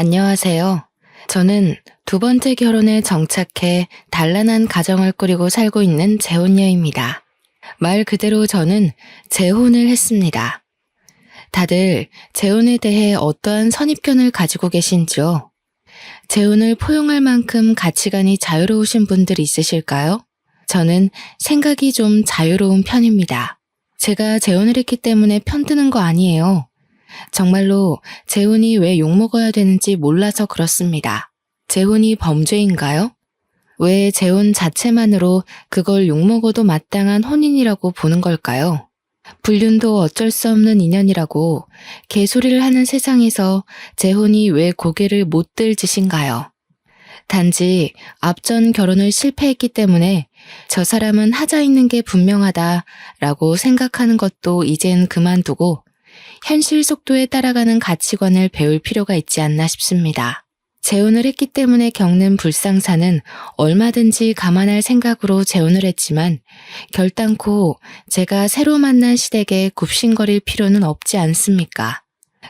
안녕하세요. 저는 두 번째 결혼에 정착해 단란한 가정을 꾸리고 살고 있는 재혼녀입니다. 말 그대로 저는 재혼을 했습니다. 다들 재혼에 대해 어떠한 선입견을 가지고 계신지요? 재혼을 포용할 만큼 가치관이 자유로우신 분들 있으실까요? 저는 생각이 좀 자유로운 편입니다. 제가 재혼을 했기 때문에 편드는 거 아니에요. 정말로 재혼이 왜 욕먹어야 되는지 몰라서 그렇습니다. 재혼이 범죄인가요? 왜 재혼 자체만으로 그걸 욕먹어도 마땅한 혼인이라고 보는 걸까요? 불륜도 어쩔 수 없는 인연이라고 개소리를 하는 세상에서 재혼이 왜 고개를 못 들 짓인가요? 단지 앞전 결혼을 실패했기 때문에 저 사람은 하자 있는 게 분명하다라고 생각하는 것도 이젠 그만두고 현실 속도에 따라가는 가치관을 배울 필요가 있지 않나 싶습니다. 재혼을 했기 때문에 겪는 불상사는 얼마든지 감안할 생각으로 재혼을 했지만 결단코 제가 새로 만난 시댁에 굽신거릴 필요는 없지 않습니까?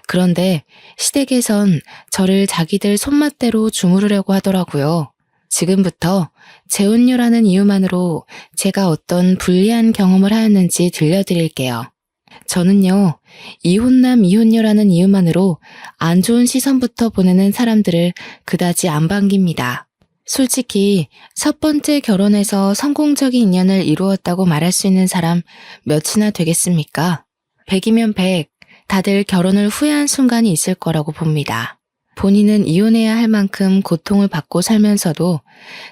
그런데 시댁에선 저를 자기들 손맛대로 주무르려고 하더라고요. 지금부터 재혼녀라는 이유만으로 제가 어떤 불리한 경험을 하였는지 들려드릴게요. 저는요, 이혼남 이혼녀라는 이유만으로 안 좋은 시선부터 보내는 사람들을 그다지 안 반깁니다. 솔직히 첫 번째 결혼에서 성공적인 인연을 이루었다고 말할 수 있는 사람 몇이나 되겠습니까? 100이면 100, 다들 결혼을 후회한 순간이 있을 거라고 봅니다. 본인은 이혼해야 할 만큼 고통을 받고 살면서도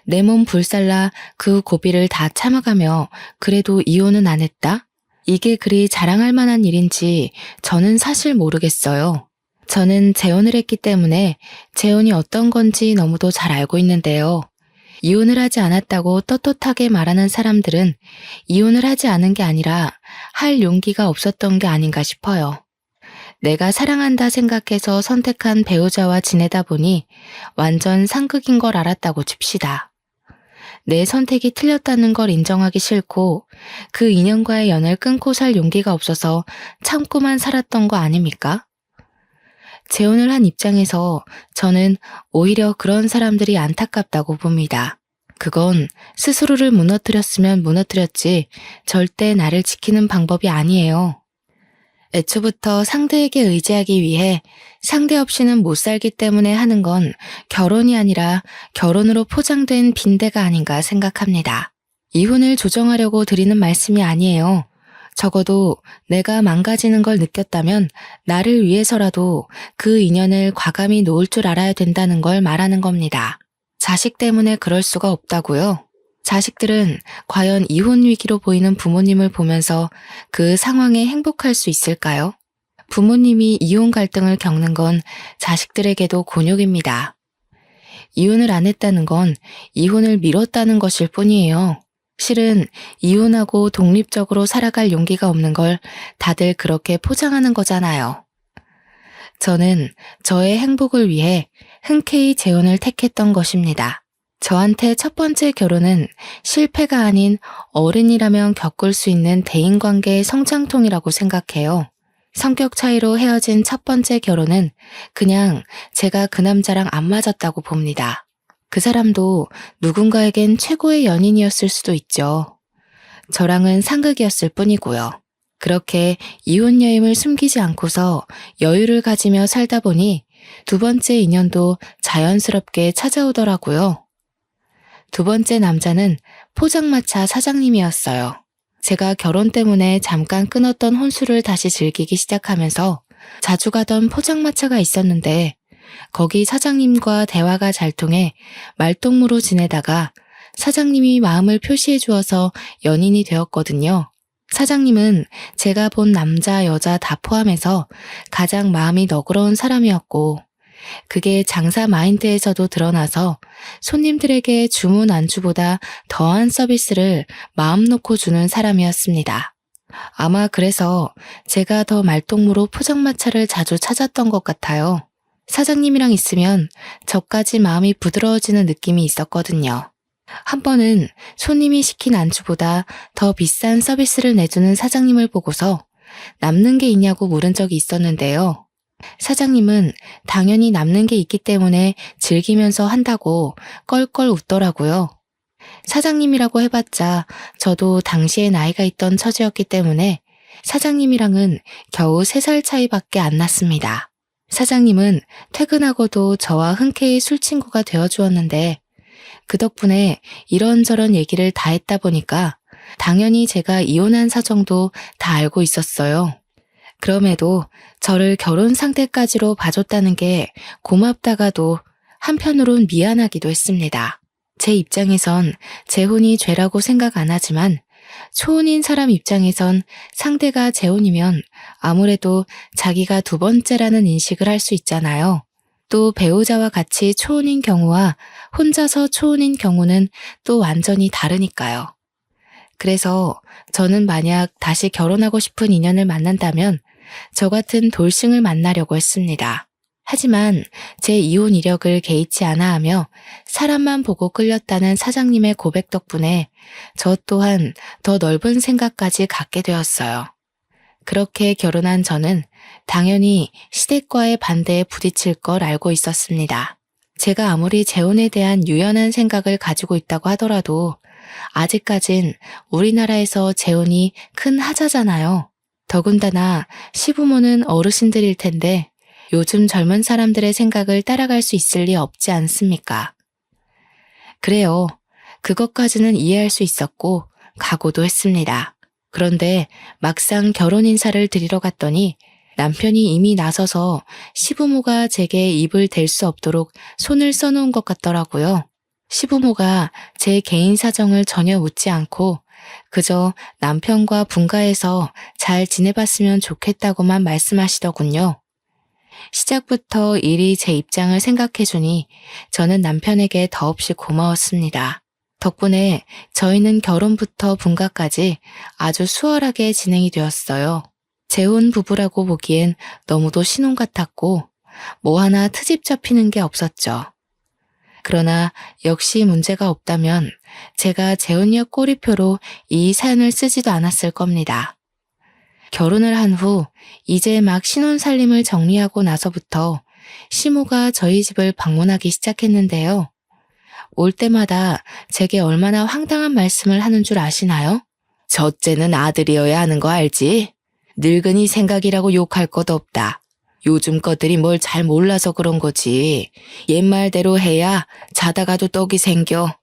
내 몸 불살라 그 고비를 다 참아가며 그래도 이혼은 안 했다? 이게 그리 자랑할 만한 일인지 저는 사실 모르겠어요. 저는 재혼을 했기 때문에 재혼이 어떤 건지 너무도 잘 알고 있는데요. 이혼을 하지 않았다고 떳떳하게 말하는 사람들은 이혼을 하지 않은 게 아니라 할 용기가 없었던 게 아닌가 싶어요. 내가 사랑한다 생각해서 선택한 배우자와 지내다 보니 완전 상극인 걸 알았다고 칩시다. 내 선택이 틀렸다는 걸 인정하기 싫고 그 인연과의 연을 끊고 살 용기가 없어서 참고만 살았던 거 아닙니까? 재혼을 한 입장에서 저는 오히려 그런 사람들이 안타깝다고 봅니다. 그건 스스로를 무너뜨렸으면 무너뜨렸지 절대 나를 지키는 방법이 아니에요. 애초부터 상대에게 의지하기 위해 상대 없이는 못 살기 때문에 하는 건 결혼이 아니라 결혼으로 포장된 빈대가 아닌가 생각합니다. 이혼을 조정하려고 드리는 말씀이 아니에요. 적어도 내가 망가지는 걸 느꼈다면 나를 위해서라도 그 인연을 과감히 놓을 줄 알아야 된다는 걸 말하는 겁니다. 자식 때문에 그럴 수가 없다고요? 자식들은 과연 이혼 위기로 보이는 부모님을 보면서 그 상황에 행복할 수 있을까요? 부모님이 이혼 갈등을 겪는 건 자식들에게도 곤욕입니다. 이혼을 안 했다는 건 이혼을 미뤘다는 것일 뿐이에요. 실은 이혼하고 독립적으로 살아갈 용기가 없는 걸 다들 그렇게 포장하는 거잖아요. 저는 저의 행복을 위해 흔쾌히 재혼을 택했던 것입니다. 저한테 첫 번째 결혼은 실패가 아닌 어른이라면 겪을 수 있는 대인관계의 성장통이라고 생각해요. 성격 차이로 헤어진 첫 번째 결혼은 그냥 제가 그 남자랑 안 맞았다고 봅니다. 그 사람도 누군가에겐 최고의 연인이었을 수도 있죠. 저랑은 상극이었을 뿐이고요. 그렇게 이혼여임을 숨기지 않고서 여유를 가지며 살다 보니 두 번째 인연도 자연스럽게 찾아오더라고요. 두 번째 남자는 포장마차 사장님이었어요. 제가 결혼 때문에 잠깐 끊었던 혼수를 다시 즐기기 시작하면서 자주 가던 포장마차가 있었는데 거기 사장님과 대화가 잘 통해 말동무로 지내다가 사장님이 마음을 표시해 주어서 연인이 되었거든요. 사장님은 제가 본 남자, 여자 다 포함해서 가장 마음이 너그러운 사람이었고 그게 장사 마인드에서도 드러나서 손님들에게 주문 안주보다 더한 서비스를 마음 놓고 주는 사람이었습니다. 아마 그래서 제가 더 말동무로 포장마차를 자주 찾았던 것 같아요. 사장님이랑 있으면 저까지 마음이 부드러워지는 느낌이 있었거든요. 한 번은 손님이 시킨 안주보다 더 비싼 서비스를 내주는 사장님을 보고서 남는 게 있냐고 물은 적이 있었는데요. 사장님은 당연히 남는 게 있기 때문에 즐기면서 한다고 껄껄 웃더라고요. 사장님이라고 해봤자 저도 당시에 나이가 있던 처지였기 때문에 사장님이랑은 겨우 3살 차이밖에 안 났습니다. 사장님은 퇴근하고도 저와 흔쾌히 술친구가 되어주었는데 그 덕분에 이런저런 얘기를 다 했다 보니까 당연히 제가 이혼한 사정도 다 알고 있었어요. 그럼에도 저를 결혼 상태까지로 봐줬다는 게 고맙다가도 한편으론 미안하기도 했습니다. 제 입장에선 재혼이 죄라고 생각 안 하지만 초혼인 사람 입장에선 상대가 재혼이면 아무래도 자기가 2번째라는 인식을 할 수 있잖아요. 또 배우자와 같이 초혼인 경우와 혼자서 초혼인 경우는 또 완전히 다르니까요. 그래서 저는 만약 다시 결혼하고 싶은 인연을 만난다면 저 같은 돌싱을 만나려고 했습니다. 하지만 제 이혼 이력을 개의치 않아 하며 사람만 보고 끌렸다는 사장님의 고백 덕분에 저 또한 더 넓은 생각까지 갖게 되었어요. 그렇게 결혼한 저는 당연히 시댁과의 반대에 부딪힐 걸 알고 있었습니다. 제가 아무리 재혼에 대한 유연한 생각을 가지고 있다고 하더라도 아직까진 우리나라에서 재혼이 큰 하자잖아요. 더군다나 시부모는 어르신들일 텐데 요즘 젊은 사람들의 생각을 따라갈 수 있을 리 없지 않습니까? 그래요. 그것까지는 이해할 수 있었고 각오도 했습니다. 그런데 막상 결혼 인사를 드리러 갔더니 남편이 이미 나서서 시부모가 제게 입을 댈 수 없도록 손을 써놓은 것 같더라고요. 시부모가 제 개인 사정을 전혀 묻지 않고 그저 남편과 분가해서 잘 지내봤으면 좋겠다고만 말씀하시더군요. 시작부터 일이 제 입장을 생각해주니 저는 남편에게 더없이 고마웠습니다. 덕분에 저희는 결혼부터 분가까지 아주 수월하게 진행이 되었어요. 재혼 부부라고 보기엔 너무도 신혼 같았고 뭐 하나 트집 잡히는 게 없었죠. 그러나 역시 문제가 없다면 제가 재혼녀 꼬리표로 이 사연을 쓰지도 않았을 겁니다. 결혼을 한 후 이제 막 신혼 살림을 정리하고 나서부터 시모가 저희 집을 방문하기 시작했는데요. 올 때마다 제게 얼마나 황당한 말씀을 하는 줄 아시나요? 첫째는 아들이어야 하는 거 알지? 늙은이 생각이라고 욕할 것 없다. 요즘 것들이 뭘 잘 몰라서 그런 거지. 옛말대로 해야 자다가도 떡이 생겨.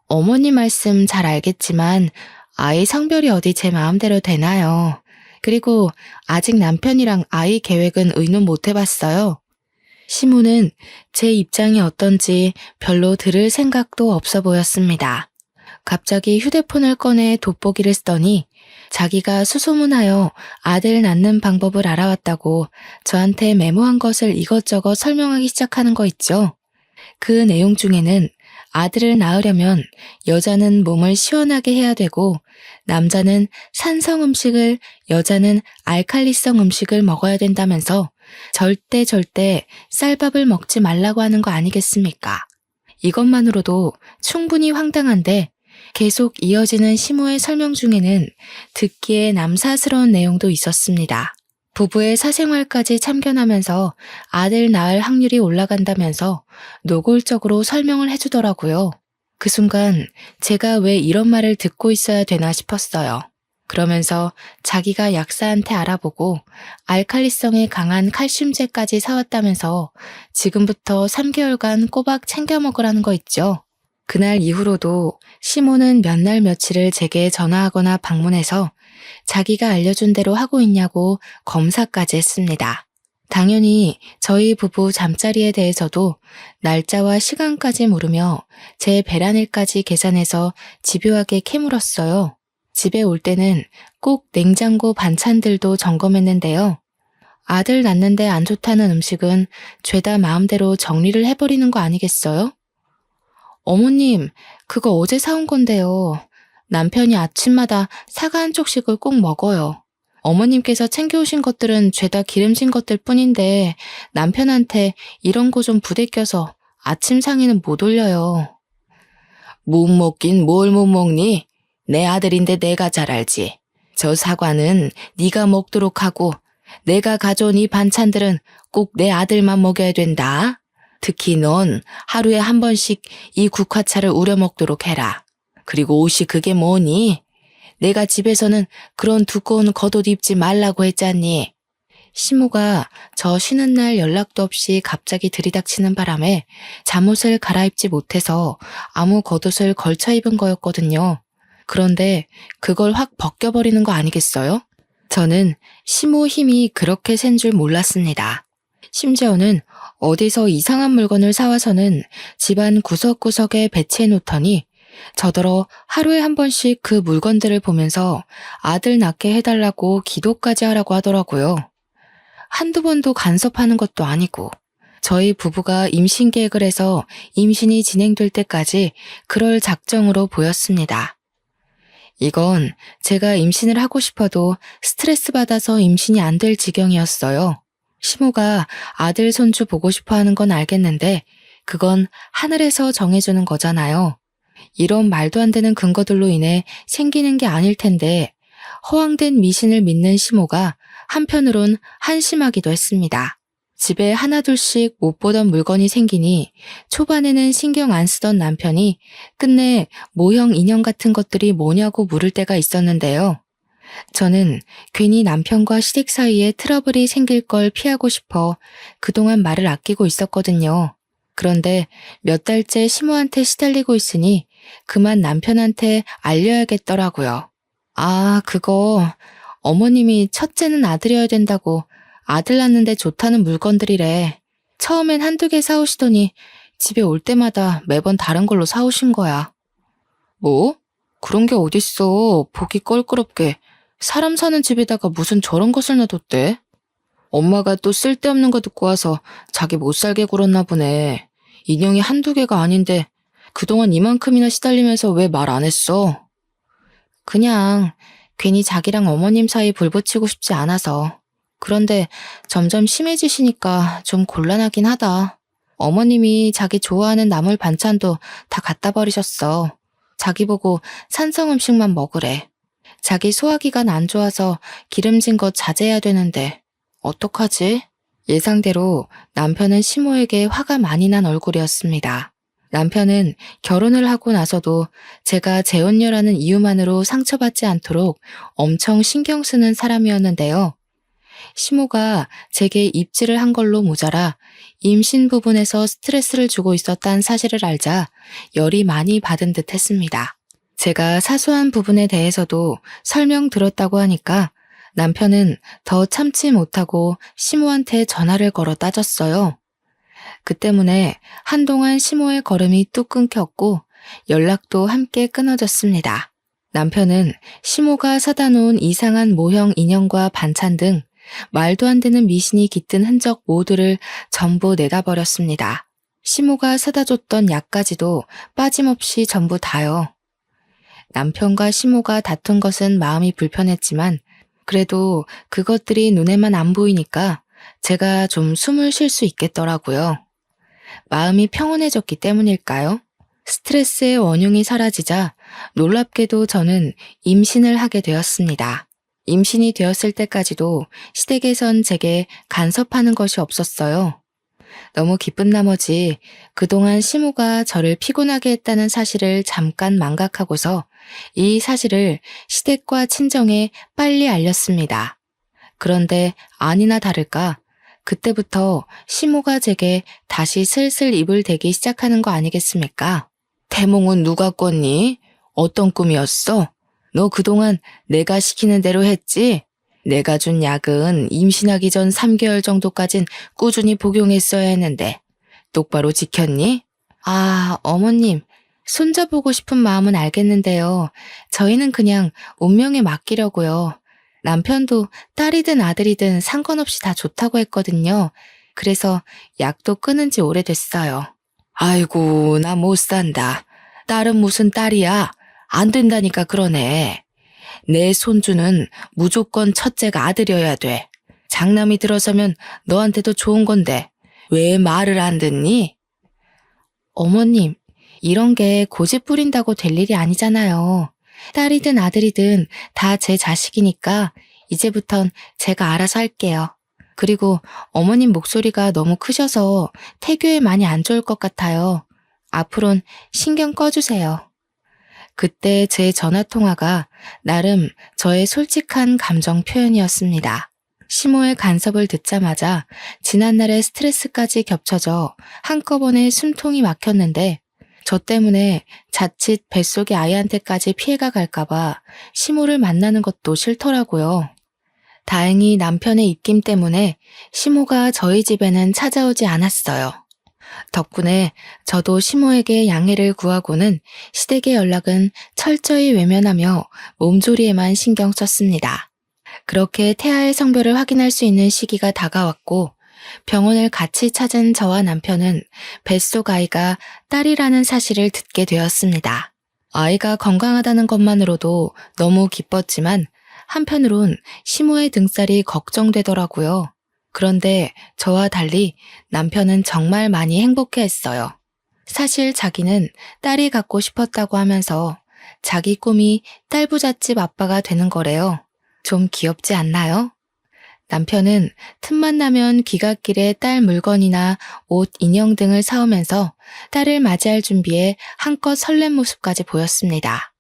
어머니 말씀 잘 알겠지만 아이 성별이 어디 제 마음대로 되나요? 그리고 아직 남편이랑 아이 계획은 의논 못 해봤어요. 시모는 제 입장이 어떤지 별로 들을 생각도 없어 보였습니다. 갑자기 휴대폰을 꺼내 돋보기를 쓰더니 자기가 수소문하여 아들 낳는 방법을 알아왔다고 저한테 메모한 것을 이것저것 설명하기 시작하는 거 있죠. 그 내용 중에는 아들을 낳으려면 여자는 몸을 시원하게 해야 되고 남자는 산성 음식을, 여자는 알칼리성 음식을 먹어야 된다면서 절대 쌀밥을 먹지 말라고 하는 거 아니겠습니까? 이것만으로도 충분히 황당한데 계속 이어지는 시모의 설명 중에는 듣기에 남사스러운 내용도 있었습니다. 부부의 사생활까지 참견하면서 아들 낳을 확률이 올라간다면서 노골적으로 설명을 해주더라고요. 그 순간 제가 왜 이런 말을 듣고 있어야 되나 싶었어요. 그러면서 자기가 약사한테 알아보고 알칼리성에 강한 칼슘제까지 사왔다면서 지금부터 3개월간 꼬박 챙겨 먹으라는 거 있죠. 그날 이후로도 시모는 몇 날 며칠을 제게 전화하거나 방문해서 자기가 알려준 대로 하고 있냐고 검사까지 했습니다. 당연히 저희 부부 잠자리에 대해서도 날짜와 시간까지 물으며 제 배란일까지 계산해서 집요하게 캐물었어요. 집에 올 때는 꼭 냉장고 반찬들도 점검했는데요. 아들 낳는데 안 좋다는 음식은 죄다 마음대로 정리를 해버리는 거 아니겠어요? 어머님, 그거 어제 사온 건데요. 남편이 아침마다 사과 한 쪽씩을 꼭 먹어요. 어머님께서 챙겨오신 것들은 죄다 기름진 것들 뿐인데 남편한테 이런 거 좀 부대껴서 아침 상에는 못 올려요. 못 먹긴 뭘 못 먹니? 내 아들인데 내가 잘 알지. 저 사과는 네가 먹도록 하고 내가 가져온 이 반찬들은 꼭 내 아들만 먹여야 된다. 특히 넌 하루에 한 번씩 이 국화차를 우려 먹도록 해라. 그리고 옷이 그게 뭐니? 내가 집에서는 그런 두꺼운 겉옷 입지 말라고 했잖니. 시모가 저 쉬는 날 연락도 없이 갑자기 들이닥치는 바람에 잠옷을 갈아입지 못해서 아무 겉옷을 걸쳐 입은 거였거든요. 그런데 그걸 확 벗겨버리는 거 아니겠어요? 저는 시모 힘이 그렇게 센 줄 몰랐습니다. 심지어는 어디서 이상한 물건을 사와서는 집안 구석구석에 배치해 놓더니 저더러 하루에 한 번씩 그 물건들을 보면서 아들 낳게 해달라고 기도까지 하라고 하더라고요. 한두 번도 간섭하는 것도 아니고 저희 부부가 임신 계획을 해서 임신이 진행될 때까지 그럴 작정으로 보였습니다. 이건 제가 임신을 하고 싶어도 스트레스 받아서 임신이 안 될 지경이었어요. 시모가 아들 손주 보고 싶어 하는 건 알겠는데 그건 하늘에서 정해주는 거잖아요. 이런 말도 안 되는 근거들로 인해 생기는 게 아닐 텐데 허황된 미신을 믿는 시모가 한편으론 한심하기도 했습니다. 집에 하나둘씩 못 보던 물건이 생기니 초반에는 신경 안 쓰던 남편이 끝내 모형 인형 같은 것들이 뭐냐고 물을 때가 있었는데요. 저는 괜히 남편과 시댁 사이에 트러블이 생길 걸 피하고 싶어 그동안 말을 아끼고 있었거든요. 그런데 몇 달째 시모한테 시달리고 있으니 그만 남편한테 알려야겠더라고요. 아, 그거 어머님이 첫째는 아들이어야 된다고 아들 낳는데 좋다는 물건들이래. 처음엔 한두 개 사오시더니 집에 올 때마다 매번 다른 걸로 사오신 거야. 뭐? 그런 게 어딨어. 보기 껄끄럽게. 사람 사는 집에다가 무슨 저런 것을 놔뒀대? 엄마가 또 쓸데없는 거 듣고 와서 자기 못 살게 굴었나 보네. 인형이 한두 개가 아닌데 그동안 이만큼이나 시달리면서 왜 말 안 했어? 그냥 괜히 자기랑 어머님 사이 불 붙이고 싶지 않아서. 그런데 점점 심해지시니까 좀 곤란하긴 하다. 어머님이 자기 좋아하는 나물 반찬도 다 갖다 버리셨어. 자기 보고 산성 음식만 먹으래. 자기 소화기관 안 좋아서 기름진 거 자제해야 되는데 어떡하지? 예상대로 남편은 시모에게 화가 많이 난 얼굴이었습니다. 남편은 결혼을 하고 나서도 제가 재혼녀라는 이유만으로 상처받지 않도록 엄청 신경 쓰는 사람이었는데요. 시모가 제게 입질을 한 걸로 모자라 임신 부분에서 스트레스를 주고 있었다는 사실을 알자 열이 많이 받은 듯 했습니다. 제가 사소한 부분에 대해서도 설명 들었다고 하니까 남편은 더 참지 못하고 시모한테 전화를 걸어 따졌어요. 그 때문에 한동안 시모의 걸음이 뚝 끊겼고 연락도 함께 끊어졌습니다. 남편은 시모가 사다 놓은 이상한 모형 인형과 반찬 등 말도 안 되는 미신이 깃든 흔적 모두를 전부 내다버렸습니다. 시모가 사다 줬던 약까지도 빠짐없이 전부 다요. 남편과 시모가 다툰 것은 마음이 불편했지만 그래도 그것들이 눈에만 안 보이니까 제가 좀 숨을 쉴 수 있겠더라고요. 마음이 평온해졌기 때문일까요? 스트레스의 원흉이 사라지자 놀랍게도 저는 임신을 하게 되었습니다. 임신이 되었을 때까지도 시댁에선 제게 간섭하는 것이 없었어요. 너무 기쁜 나머지 그동안 시모가 저를 피곤하게 했다는 사실을 잠깐 망각하고서 이 사실을 시댁과 친정에 빨리 알렸습니다. 그런데 아니나 다를까 그때부터 시모가 제게 다시 슬슬 입을 대기 시작하는 거 아니겠습니까? 태몽은 누가 꿨니? 어떤 꿈이었어? 너 그동안 내가 시키는 대로 했지? 내가 준 약은 임신하기 전 3개월 정도까진 꾸준히 복용했어야 했는데 똑바로 지켰니? 아, 어머님, 손자 보고 싶은 마음은 알겠는데요. 저희는 그냥 운명에 맡기려고요. 남편도 딸이든 아들이든 상관없이 다 좋다고 했거든요. 그래서 약도 끊은 지 오래됐어요. 아이고, 나 못 산다. 딸은 무슨 딸이야? 안 된다니까 그러네. 내 손주는 무조건 첫째가 아들이어야 돼. 장남이 들어서면 너한테도 좋은 건데 왜 말을 안 듣니? 어머님, 이런 게 고집 부린다고 될 일이 아니잖아요. 딸이든 아들이든 다 제 자식이니까 이제부턴 제가 알아서 할게요. 그리고 어머님 목소리가 너무 크셔서 태교에 많이 안 좋을 것 같아요. 앞으론 신경 꺼주세요. 그때 제 전화통화가 나름 저의 솔직한 감정 표현이었습니다. 시모의 간섭을 듣자마자 지난날의 스트레스까지 겹쳐져 한꺼번에 숨통이 막혔는데 저 때문에 자칫 뱃속의 아이한테까지 피해가 갈까봐 시모를 만나는 것도 싫더라고요. 다행히 남편의 입김 때문에 시모가 저희 집에는 찾아오지 않았어요. 덕분에 저도 시모에게 양해를 구하고는 시댁의 연락은 철저히 외면하며 몸조리에만 신경 썼습니다. 그렇게 태아의 성별을 확인할 수 있는 시기가 다가왔고 병원을 같이 찾은 저와 남편은 뱃속 아이가 딸이라는 사실을 듣게 되었습니다. 아이가 건강하다는 것만으로도 너무 기뻤지만 한편으론 시모의 등살이 걱정되더라고요. 그런데 저와 달리 남편은 정말 많이 행복해했어요. 사실 자기는 딸이 갖고 싶었다고 하면서 자기 꿈이 딸부잣집 아빠가 되는 거래요. 좀 귀엽지 않나요? 남편은 틈만 나면 귀갓길에 딸 물건이나 옷, 인형 등을 사오면서 딸을 맞이할 준비에 한껏 설렘 모습까지 보였습니다.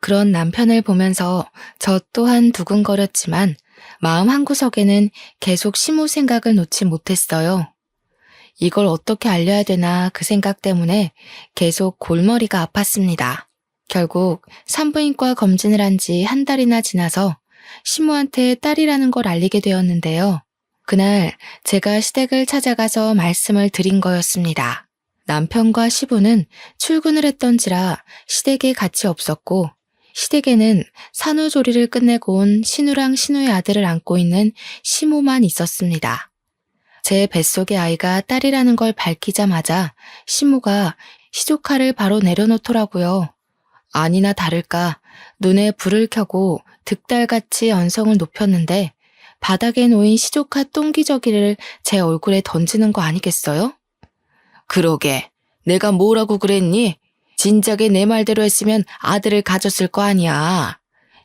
그런 남편을 보면서 저 또한 두근거렸지만 마음 한구석에는 계속 시모 생각을 놓지 못했어요. 이걸 어떻게 알려야 되나 그 생각 때문에 계속 골머리가 아팠습니다. 결국 산부인과 검진을 한 지 한 달이나 지나서 시모한테 딸이라는 걸 알리게 되었는데요. 그날 제가 시댁을 찾아가서 말씀을 드린 거였습니다. 남편과 시부는 출근을 했던지라 시댁에 같이 없었고 시댁에는 산후조리를 끝내고 온 신우랑 신우의 아들을 안고 있는 시모만 있었습니다. 제 뱃속의 아이가 딸이라는 걸 밝히자마자 시모가 시조카를 바로 내려놓더라고요. 아니나 다를까 눈에 불을 켜고 득달같이 언성을 높였는데 바닥에 놓인 시조카 똥기저귀를 제 얼굴에 던지는 거 아니겠어요? 그러게, 내가 뭐라고 그랬니? 진작에 내 말대로 했으면 아들을 가졌을 거 아니야.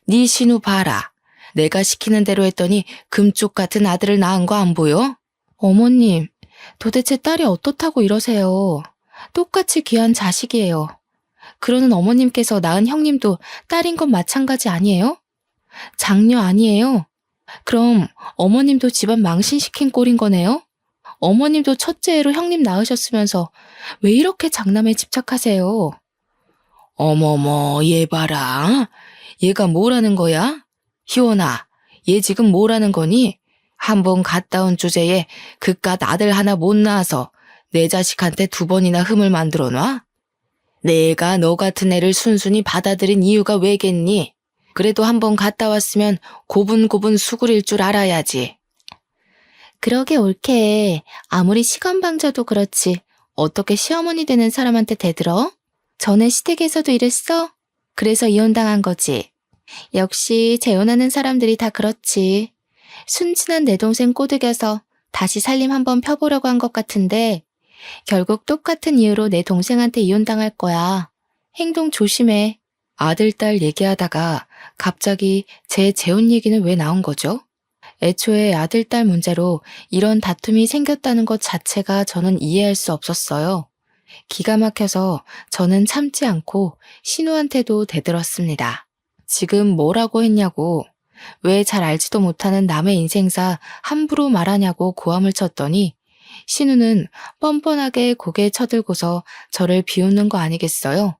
네 신우 봐라. 내가 시키는 대로 했더니 금쪽 같은 아들을 낳은 거 안 보여? 어머님, 도대체 딸이 어떻다고 이러세요? 똑같이 귀한 자식이에요. 그러는 어머님께서 낳은 형님도 딸인 건 마찬가지 아니에요? 장녀 아니에요? 그럼 어머님도 집안 망신시킨 꼴인 거네요? 어머님도 첫째 애로 형님 낳으셨으면서 왜 이렇게 장남에 집착하세요? 어머머, 얘 봐라. 얘가 뭐라는 거야? 희원아, 얘 지금 뭐라는 거니? 한번 갔다 온 주제에 그깟 아들 하나 못 낳아서 내 자식한테 2번이나 흠을 만들어 놔? 내가 너 같은 애를 순순히 받아들인 이유가 왜겠니? 그래도 한번 갔다 왔으면 고분고분 수그릴 줄 알아야지. 그러게 옳게. 아무리 시건방져도 그렇지. 어떻게 시어머니 되는 사람한테 대들어? 전에 시댁에서도 이랬어? 그래서 이혼당한 거지. 역시 재혼하는 사람들이 다 그렇지. 순진한 내 동생 꼬드겨서 다시 살림 한번 펴보려고 한 것 같은데 결국 똑같은 이유로 내 동생한테 이혼당할 거야. 행동 조심해. 아들, 딸 얘기하다가 갑자기 제 재혼 얘기는 왜 나온 거죠? 애초에 아들, 딸 문제로 이런 다툼이 생겼다는 것 자체가 저는 이해할 수 없었어요. 기가 막혀서 저는 참지 않고 신우한테도 대들었습니다. 지금 뭐라고 했냐고, 왜 잘 알지도 못하는 남의 인생사 함부로 말하냐고 고함을 쳤더니 신우는 뻔뻔하게 고개 쳐들고서 저를 비웃는 거 아니겠어요?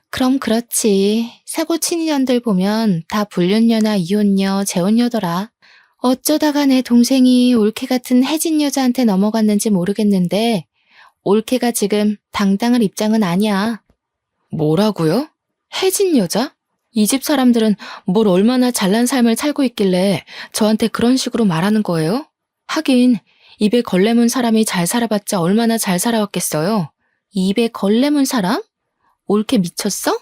그럼 그렇지. 사고 친 인연들 보면 다 불륜녀나 이혼녀, 재혼녀더라. 어쩌다가 내 동생이 올케 같은 혜진 여자한테 넘어갔는지 모르겠는데 올케가 지금 당당할 입장은 아니야. 뭐라고요? 혜진 여자? 이 집 사람들은 뭘 얼마나 잘난 삶을 살고 있길래 저한테 그런 식으로 말하는 거예요? 하긴 입에 걸레 문 사람이 잘 살아봤자 얼마나 잘 살아왔겠어요. 입에 걸레 문 사람? 올케 미쳤어?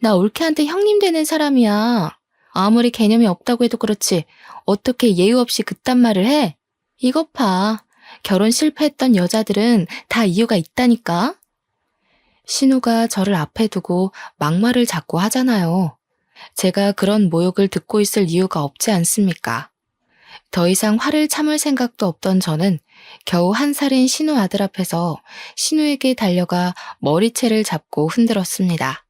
나 올케한테 형님 되는 사람이야. 아무리 개념이 없다고 해도 그렇지 어떻게 예의 없이 그딴 말을 해? 이것 봐. 결혼 실패했던 여자들은 다 이유가 있다니까. 신우가 저를 앞에 두고 막말을 자꾸 하잖아요. 제가 그런 모욕을 듣고 있을 이유가 없지 않습니까? 더 이상 화를 참을 생각도 없던 저는 겨우 1살인 신우 아들 앞에서 신우에게 달려가 머리채를 잡고 흔들었습니다.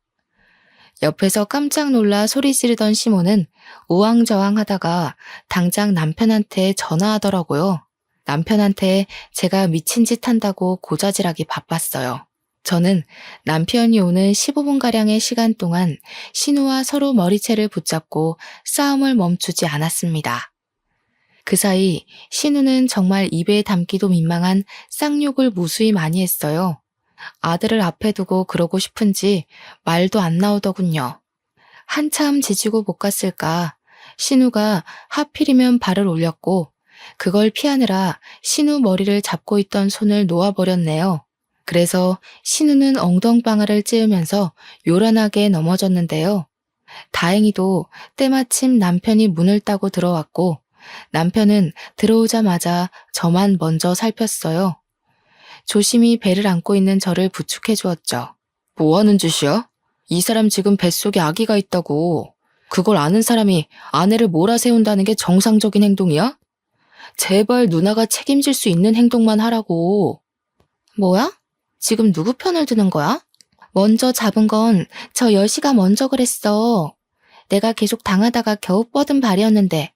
옆에서 깜짝 놀라 소리 지르던 시모는 우왕좌왕하다가 당장 남편한테 전화하더라고요. 남편한테 제가 미친 짓 한다고 고자질하기 바빴어요. 저는 남편이 오는 15분가량의 시간 동안 신우와 서로 머리채를 붙잡고 싸움을 멈추지 않았습니다. 그 사이 신우는 정말 입에 담기도 민망한 쌍욕을 무수히 많이 했어요. 아들을 앞에 두고 그러고 싶은지 말도 안 나오더군요. 한참 지지고 못 갔을까 신우가 하필이면 발을 올렸고 그걸 피하느라 신우 머리를 잡고 있던 손을 놓아버렸네요. 그래서 신우는 엉덩방아를 찌으면서 요란하게 넘어졌는데요. 다행히도 때마침 남편이 문을 따고 들어왔고 남편은 들어오자마자 저만 먼저 살폈어요. 조심히 배를 안고 있는 저를 부축해 주었죠. 뭐 하는 짓이야? 이 사람 지금 뱃속에 아기가 있다고. 그걸 아는 사람이 아내를 몰아세운다는 게 정상적인 행동이야? 제발 누나가 책임질 수 있는 행동만 하라고. 뭐야? 지금 누구 편을 드는 거야? 먼저 잡은 건 저 여시가 먼저 그랬어. 내가 계속 당하다가 겨우 뻗은 발이었는데.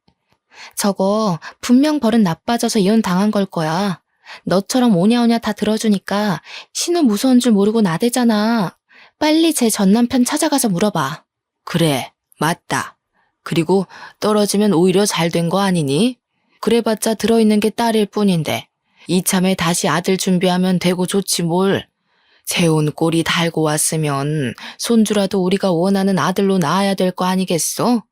저거 분명 버릇 나빠져서 이혼 당한 걸 거야. 너처럼 오냐오냐 다 들어주니까 신우 무서운 줄 모르고 나대잖아. 빨리 제 전남편 찾아가서 물어봐. 그래, 맞다. 그리고 떨어지면 오히려 잘 된 거 아니니? 그래봤자 들어있는 게 딸일 뿐인데 이참에 다시 아들 준비하면 되고 좋지 뭘. 재혼 꼴이 달고 왔으면 손주라도 우리가 원하는 아들로 낳아야 될 거 아니겠어?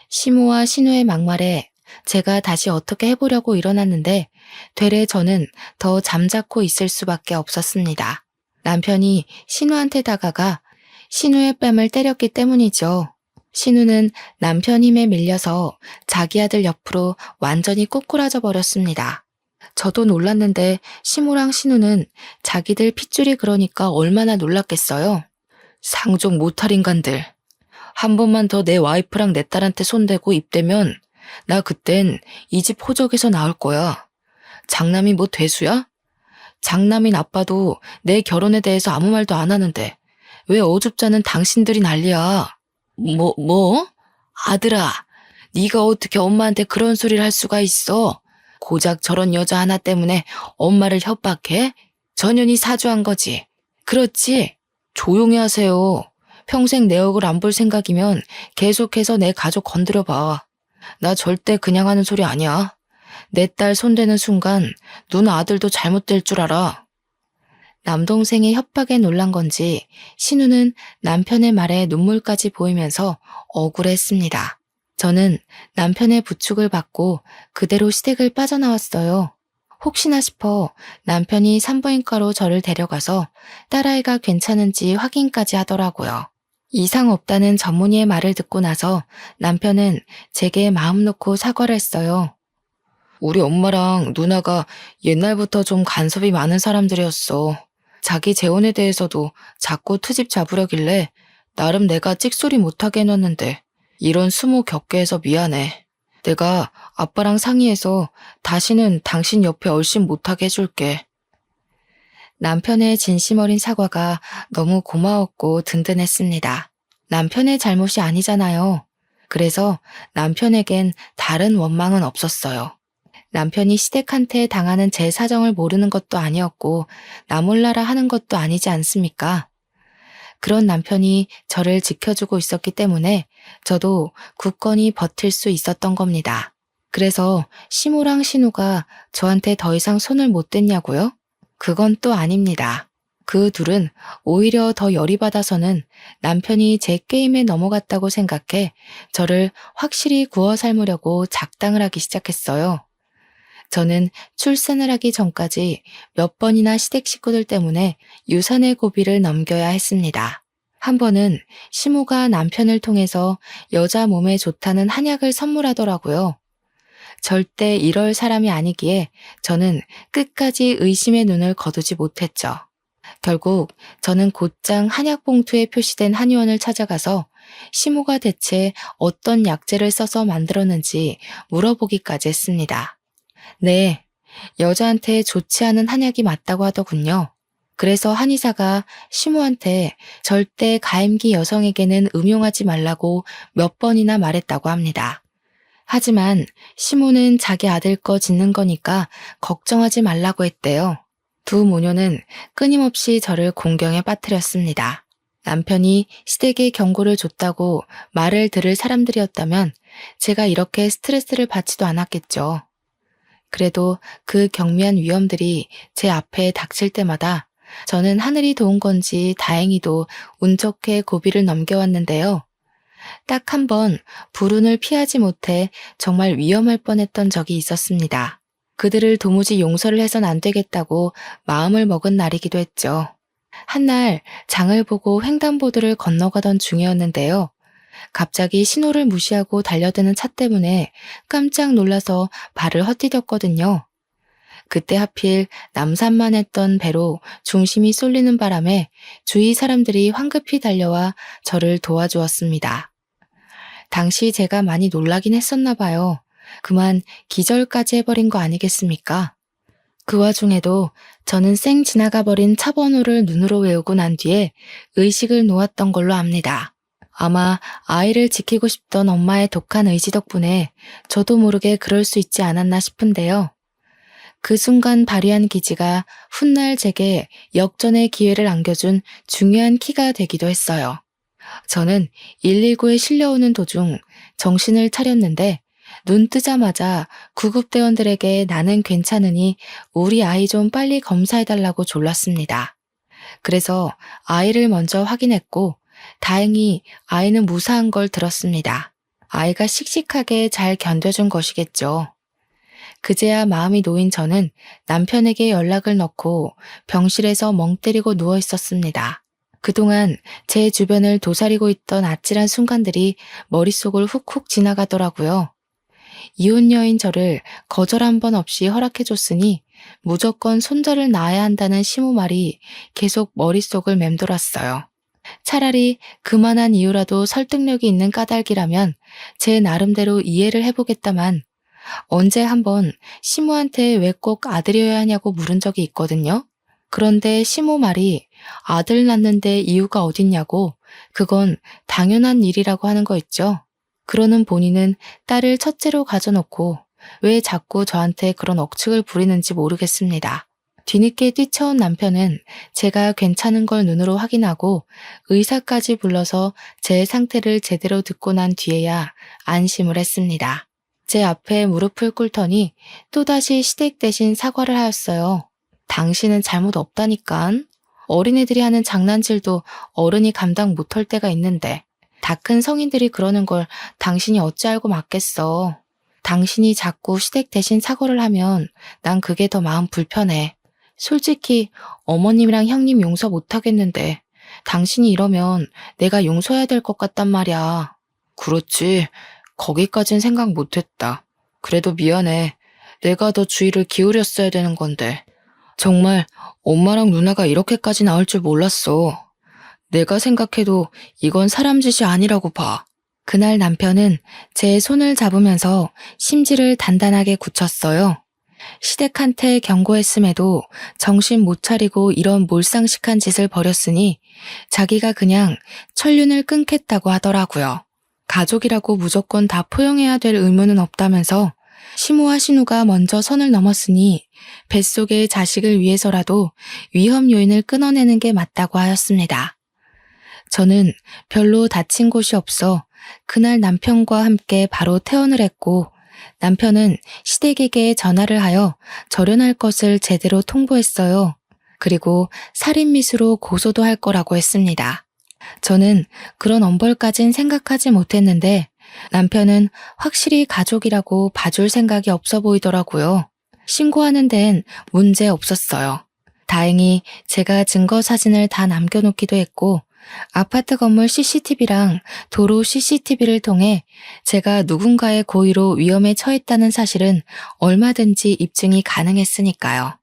시모와 신우의 막말에 제가 다시 어떻게 해보려고 일어났는데 되레 저는 더 잠자코 있을 수밖에 없었습니다. 남편이 신우한테 다가가 신우의 뺨을 때렸기 때문이죠. 신우는 남편 힘에 밀려서 자기 아들 옆으로 완전히 꼬꾸라져 버렸습니다. 저도 놀랐는데 시모랑 신우는 자기들 핏줄이 그러니까 얼마나 놀랐겠어요. 상종 못할 인간들. 한 번만 더 내 와이프랑 내 딸한테 손대고 입대면 나 그땐 이 집 호적에서 나올 거야. 장남이 뭐 돼수야? 장남인 아빠도 내 결혼에 대해서 아무 말도 안 하는데 왜 어줍잖은 당신들이 난리야. 뭐? 아들아, 네가 어떻게 엄마한테 그런 소리를 할 수가 있어? 고작 저런 여자 하나 때문에 엄마를 협박해? 전현이 사주한 거지. 그렇지? 조용히 하세요. 평생 내 얼굴 안 볼 생각이면 계속해서 내 가족 건드려봐. 나 절대 그냥 하는 소리 아니야. 내 딸 손대는 순간 누나 아들도 잘못될 줄 알아. 남동생의 협박에 놀란 건지 신우는 남편의 말에 눈물까지 보이면서 억울했습니다. 저는 남편의 부축을 받고 그대로 시댁을 빠져나왔어요. 혹시나 싶어 남편이 산부인과로 저를 데려가서 딸아이가 괜찮은지 확인까지 하더라고요. 이상 없다는 전문의의 말을 듣고 나서 남편은 제게 마음 놓고 사과를 했어요. 우리 엄마랑 누나가 옛날부터 좀 간섭이 많은 사람들이었어. 자기 재혼에 대해서도 자꾸 트집 잡으려길래 나름 내가 찍소리 못하게 해놨는데 이런 수모 겪게 해서 미안해. 내가 아빠랑 상의해서 다시는 당신 옆에 얼씬 못하게 해줄게. 남편의 진심 어린 사과가 너무 고마웠고 든든했습니다. 남편의 잘못이 아니잖아요. 그래서 남편에겐 다른 원망은 없었어요. 남편이 시댁한테 당하는 제 사정을 모르는 것도 아니었고 나 몰라라 하는 것도 아니지 않습니까? 그런 남편이 저를 지켜주고 있었기 때문에 저도 굳건히 버틸 수 있었던 겁니다. 그래서 시모랑 신우가 저한테 더 이상 손을 못 댔냐고요? 그건 또 아닙니다. 그 둘은 오히려 더 열이 받아서는 남편이 제 게임에 넘어갔다고 생각해 저를 확실히 구워 삶으려고 작당을 하기 시작했어요. 저는 출산을 하기 전까지 몇 번이나 시댁 식구들 때문에 유산의 고비를 넘겨야 했습니다. 한 번은 시모가 남편을 통해서 여자 몸에 좋다는 한약을 선물하더라고요. 절대 이럴 사람이 아니기에 저는 끝까지 의심의 눈을 거두지 못했죠. 결국 저는 곧장 한약 봉투에 표시된 한의원을 찾아가서 시모가 대체 어떤 약재를 써서 만들었는지 물어보기까지 했습니다. 네, 여자한테 좋지 않은 한약이 맞다고 하더군요. 그래서 한의사가 시모한테 절대 가임기 여성에게는 음용하지 말라고 몇 번이나 말했다고 합니다. 하지만 시모는 자기 아들 거 짓는 거니까 걱정하지 말라고 했대요. 두 모녀는 끊임없이 저를 공경에 빠뜨렸습니다. 남편이 시댁에 경고를 줬다고 말을 들을 사람들이었다면 제가 이렇게 스트레스를 받지도 않았겠죠. 그래도 그 경미한 위험들이 제 앞에 닥칠 때마다 저는 하늘이 도운 건지 다행히도 운 좋게 고비를 넘겨왔는데요. 딱 한 번 불운을 피하지 못해 정말 위험할 뻔했던 적이 있었습니다. 그들을 도무지 용서를 해선 안 되겠다고 마음을 먹은 날이기도 했죠. 한날 장을 보고 횡단보도를 건너가던 중이었는데요. 갑자기 신호를 무시하고 달려드는 차 때문에 깜짝 놀라서 발을 헛디뎠거든요. 그때 하필 남산만 했던 배로 중심이 쏠리는 바람에 주위 사람들이 황급히 달려와 저를 도와주었습니다. 당시 제가 많이 놀라긴 했었나 봐요. 그만 기절까지 해버린 거 아니겠습니까? 그 와중에도 저는 쌩 지나가 버린 차 번호를 눈으로 외우고 난 뒤에 의식을 놓았던 걸로 압니다. 아마 아이를 지키고 싶던 엄마의 독한 의지 덕분에 저도 모르게 그럴 수 있지 않았나 싶은데요. 그 순간 발휘한 기지가 훗날 제게 역전의 기회를 안겨준 중요한 키가 되기도 했어요. 저는 119에 실려오는 도중 정신을 차렸는데 눈 뜨자마자 구급대원들에게 나는 괜찮으니 우리 아이 좀 빨리 검사해달라고 졸랐습니다. 그래서 아이를 먼저 확인했고 다행히 아이는 무사한 걸 들었습니다. 아이가 씩씩하게 잘 견뎌준 것이겠죠. 그제야 마음이 놓인 저는 남편에게 연락을 넣고 병실에서 멍 때리고 누워 있었습니다. 그동안 제 주변을 도사리고 있던 아찔한 순간들이 머릿속을 훅훅 지나가더라고요. 이혼 여인 저를 거절 한 번 없이 허락해줬으니 무조건 손자를 낳아야 한다는 시모 말이 계속 머릿속을 맴돌았어요. 차라리 그만한 이유라도 설득력이 있는 까닭이라면 제 나름대로 이해를 해보겠다만 언제 한번 시모한테 왜 꼭 아들이어야 하냐고 물은 적이 있거든요. 그런데 시모 말이 아들 낳는데 이유가 어딨냐고 그건 당연한 일이라고 하는 거 있죠. 그러는 본인은 딸을 첫째로 가져놓고 왜 자꾸 저한테 그런 억측을 부리는지 모르겠습니다. 뒤늦게 뛰쳐온 남편은 제가 괜찮은 걸 눈으로 확인하고 의사까지 불러서 제 상태를 제대로 듣고 난 뒤에야 안심을 했습니다. 제 앞에 무릎을 꿇더니 또다시 시댁 대신 사과를 하였어요. 당신은 잘못 없다니깐. 어린애들이 하는 장난질도 어른이 감당 못할 때가 있는데 다 큰 성인들이 그러는 걸 당신이 어찌 알고 맞겠어. 당신이 자꾸 시댁 대신 사과를 하면 난 그게 더 마음 불편해. 솔직히 어머님이랑 형님 용서 못하겠는데 당신이 이러면 내가 용서해야 될 것 같단 말이야. 그렇지. 거기까진 생각 못했다. 그래도 미안해. 내가 더 주의를 기울였어야 되는 건데. 정말 엄마랑 누나가 이렇게까지 나올 줄 몰랐어. 내가 생각해도 이건 사람 짓이 아니라고 봐. 그날 남편은 제 손을 잡으면서 심지를 단단하게 굳혔어요. 시댁한테 경고했음에도 정신 못 차리고 이런 몰상식한 짓을 벌였으니 자기가 그냥 천륜을 끊겠다고 하더라고요. 가족이라고 무조건 다 포용해야 될 의무는 없다면서 시모와 신우가 먼저 선을 넘었으니 뱃속의 자식을 위해서라도 위험 요인을 끊어내는 게 맞다고 하였습니다. 저는 별로 다친 곳이 없어 그날 남편과 함께 바로 퇴원을 했고 남편은 시댁에게 전화를 하여 절연할 것을 제대로 통보했어요. 그리고 살인미수로 고소도 할 거라고 했습니다. 저는 그런 엄벌까진 생각하지 못했는데 남편은 확실히 가족이라고 봐줄 생각이 없어 보이더라고요. 신고하는 데엔 문제 없었어요. 다행히 제가 증거 사진을 다 남겨놓기도 했고 아파트 건물 CCTV랑 도로 CCTV를 통해 제가 누군가의 고의로 위험에 처했다는 사실은 얼마든지 입증이 가능했으니까요.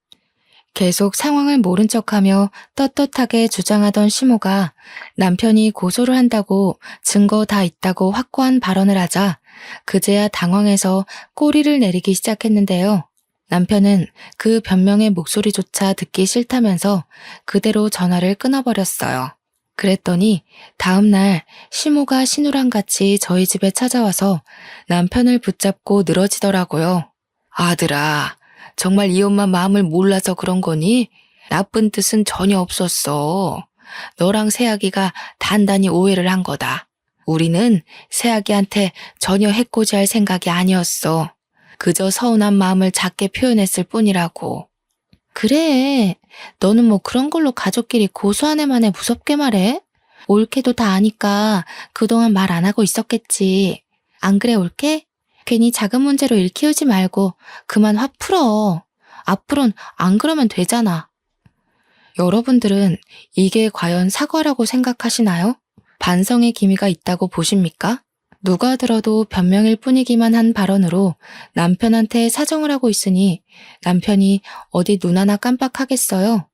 계속 상황을 모른 척하며 떳떳하게 주장하던 시모가 남편이 고소를 한다고 증거 다 있다고 확고한 발언을 하자 그제야 당황해서 꼬리를 내리기 시작했는데요. 남편은 그 변명의 목소리조차 듣기 싫다면서 그대로 전화를 끊어버렸어요. 그랬더니 다음날 시모가 신우랑 같이 저희 집에 찾아와서 남편을 붙잡고 늘어지더라고요. 아들아, 정말 이 엄마 마음을 몰라서 그런 거니? 나쁜 뜻은 전혀 없었어. 너랑 새아기가 단단히 오해를 한 거다. 우리는 새아기한테 전혀 해코지할 생각이 아니었어. 그저 서운한 마음을 작게 표현했을 뿐이라고. 그래, 너는 뭐 그런 걸로 가족끼리 고소한 애만에 무섭게 말해? 올케도 다 아니까 그동안 말 안 하고 있었겠지. 안 그래, 올케? 괜히 작은 문제로 일 키우지 말고 그만 화 풀어. 앞으론 안 그러면 되잖아. 여러분들은 이게 과연 사과라고 생각하시나요? 반성의 기미가 있다고 보십니까? 누가 들어도 변명일 뿐이기만 한 발언으로 남편한테 사정을 하고 있으니 남편이 어디 눈 하나 깜빡하겠어요?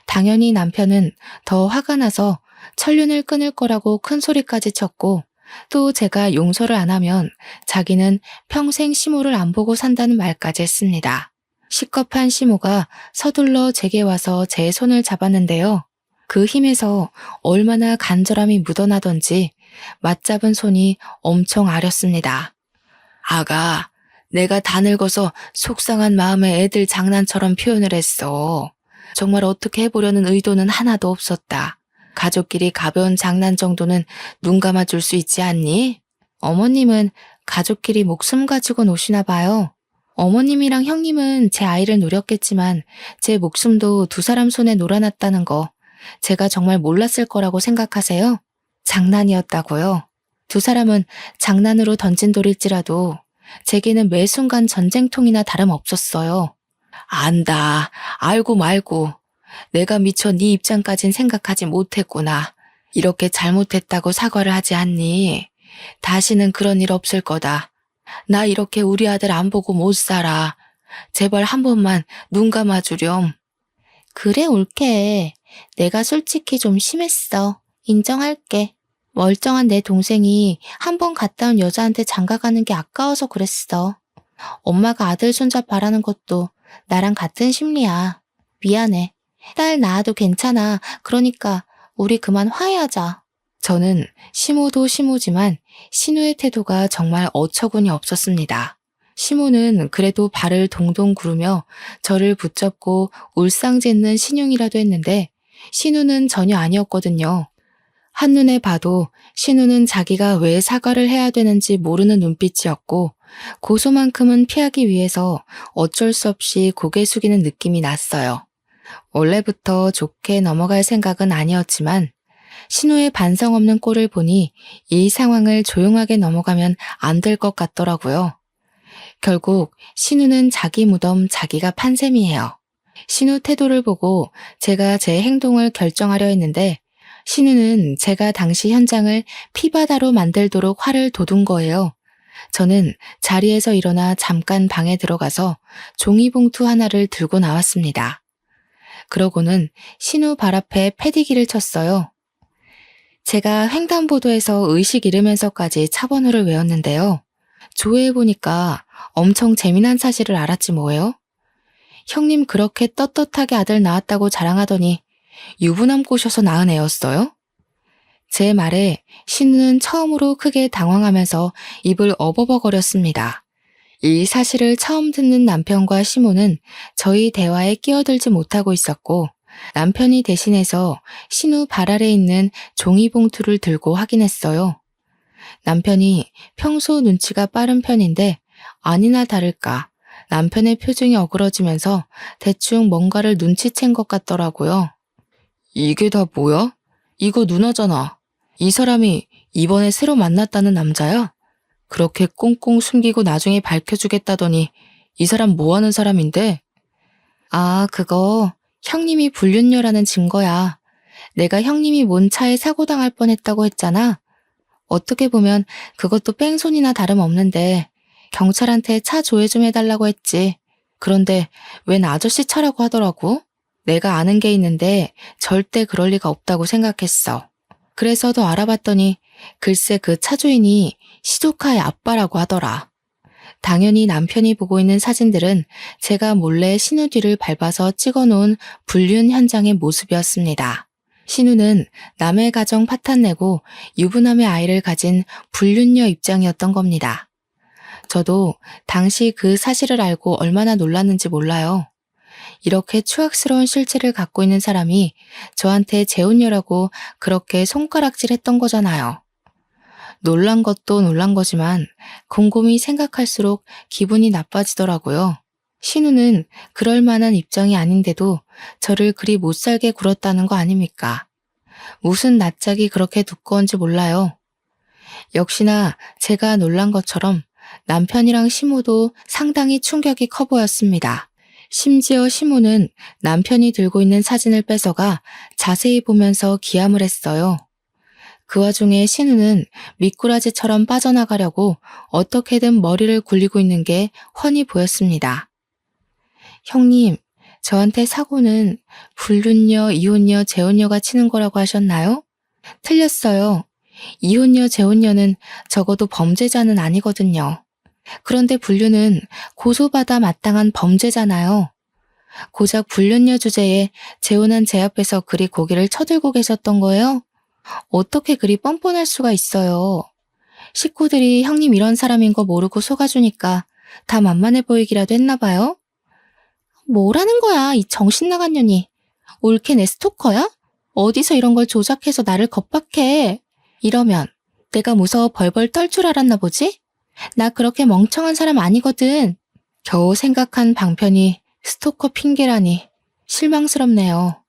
당연히 남편은 더 화가 나서 천륜을 끊을 거라고 큰 소리까지 쳤고 또 제가 용서를 안 하면 자기는 평생 시모를 안 보고 산다는 말까지 했습니다. 시겁한 시모가 서둘러 제게 와서 제 손을 잡았는데요. 그 힘에서 얼마나 간절함이 묻어나던지 맞잡은 손이 엄청 아렸습니다. 아가, 내가 다 늙어서 속상한 마음에 애들 장난처럼 표현을 했어. 정말 어떻게 해보려는 의도는 하나도 없었다. 가족끼리 가벼운 장난 정도는 눈 감아줄 수 있지 않니? 어머님은 가족끼리 목숨 가지고 노시나 봐요. 어머님이랑 형님은 제 아이를 노렸겠지만 제 목숨도 두 사람 손에 놀아놨다는 거 제가 정말 몰랐을 거라고 생각하세요? 장난이었다고요? 두 사람은 장난으로 던진 돌일지라도 제게는 매 순간 전쟁통이나 다름없었어요. 안다. 알고 말고. 내가 미처 네 입장까진 생각하지 못했구나. 이렇게 잘못했다고 사과를 하지 않니? 다시는 그런 일 없을 거다. 나 이렇게 우리 아들 안 보고 못 살아. 제발 한 번만 눈 감아주렴. 그래, 올케. 내가 솔직히 좀 심했어. 인정할게. 멀쩡한 내 동생이 한 번 갔다 온 여자한테 장가가는 게 아까워서 그랬어. 엄마가 아들 손자 바라는 것도 나랑 같은 심리야. 미안해. 딸 낳아도 괜찮아. 그러니까 우리 그만 화해하자. 저는 시모도 시모지만 신우의 태도가 정말 어처구니 없었습니다. 시모는 그래도 발을 동동 구르며 저를 붙잡고 울상짓는 신용이라도 했는데 신우는 전혀 아니었거든요. 한눈에 봐도 신우는 자기가 왜 사과를 해야 되는지 모르는 눈빛이었고 고소만큼은 피하기 위해서 어쩔 수 없이 고개 숙이는 느낌이 났어요. 원래부터 좋게 넘어갈 생각은 아니었지만 신우의 반성 없는 꼴을 보니 이 상황을 조용하게 넘어가면 안 될 것 같더라고요. 결국 신우는 자기 무덤 자기가 판 셈이에요. 신우 태도를 보고 제가 제 행동을 결정하려 했는데 신우는 제가 당시 현장을 피바다로 만들도록 화를 돋운 거예요. 저는 자리에서 일어나 잠깐 방에 들어가서 종이봉투 하나를 들고 나왔습니다. 그러고는 신우 발 앞에 패디기를 쳤어요. 제가 횡단보도에서 의식 잃으면서까지 차번호를 외웠는데요. 조회해보니까 엄청 재미난 사실을 알았지 뭐예요? 형님 그렇게 떳떳하게 아들 낳았다고 자랑하더니 유부남 꼬셔서 낳은 애였어요? 제 말에 신우는 처음으로 크게 당황하면서 입을 어버버거렸습니다. 이 사실을 처음 듣는 남편과 시모는 저희 대화에 끼어들지 못하고 있었고 남편이 대신해서 신우 발 아래 있는 종이봉투를 들고 확인했어요. 남편이 평소 눈치가 빠른 편인데 아니나 다를까 남편의 표정이 어그러지면서 대충 뭔가를 눈치챈 것 같더라고요. 이게 다 뭐야? 이거 누나잖아. 이 사람이 이번에 새로 만났다는 남자야? 그렇게 꽁꽁 숨기고 나중에 밝혀주겠다더니 이 사람 뭐 하는 사람인데? 아, 그거 형님이 불륜녀라는 증거야. 내가 형님이 뭔 차에 사고 당할 뻔했다고 했잖아. 어떻게 보면 그것도 뺑소니나 다름없는데 경찰한테 차 조회 좀 해달라고 했지. 그런데 웬 아저씨 차라고 하더라고. 내가 아는 게 있는데 절대 그럴 리가 없다고 생각했어. 그래서 더 알아봤더니 글쎄 그 차주인이 시조카의 아빠라고 하더라. 당연히 남편이 보고 있는 사진들은 제가 몰래 신우 뒤를 밟아서 찍어놓은 불륜 현장의 모습이었습니다. 신우는 남의 가정 파탄내고 유부남의 아이를 가진 불륜녀 입장이었던 겁니다. 저도 당시 그 사실을 알고 얼마나 놀랐는지 몰라요. 이렇게 추악스러운 실체를 갖고 있는 사람이 저한테 재혼녀라고 그렇게 손가락질했던 거잖아요. 놀란 것도 놀란 거지만 곰곰이 생각할수록 기분이 나빠지더라고요. 신우는 그럴 만한 입장이 아닌데도 저를 그리 못살게 굴었다는 거 아닙니까? 무슨 낯짝이 그렇게 두꺼운지 몰라요. 역시나 제가 놀란 것처럼 남편이랑 시모도 상당히 충격이 커 보였습니다. 심지어 시모는 남편이 들고 있는 사진을 뺏어가 자세히 보면서 기함을 했어요. 그 와중에 신우는 미꾸라지처럼 빠져나가려고 어떻게든 머리를 굴리고 있는 게 훤히 보였습니다. 형님, 저한테 사고는 불륜녀, 이혼녀, 재혼녀가 치는 거라고 하셨나요? 틀렸어요. 이혼녀, 재혼녀는 적어도 범죄자는 아니거든요. 그런데 불륜은 고소받아 마땅한 범죄잖아요. 고작 불륜녀 주제에 재혼한 제 앞에서 그리 고개를 쳐들고 계셨던 거예요? 어떻게 그리 뻔뻔할 수가 있어요. 식구들이 형님 이런 사람인 거 모르고 속아주니까 다 만만해 보이기라도 했나 봐요? 뭐라는 거야, 이 정신 나간 년이. 올케 내 스토커야? 어디서 이런 걸 조작해서 나를 겁박해. 이러면 내가 무서워 벌벌 떨 줄 알았나 보지? 나 그렇게 멍청한 사람 아니거든. 겨우 생각한 방편이 스토커 핑계라니 실망스럽네요.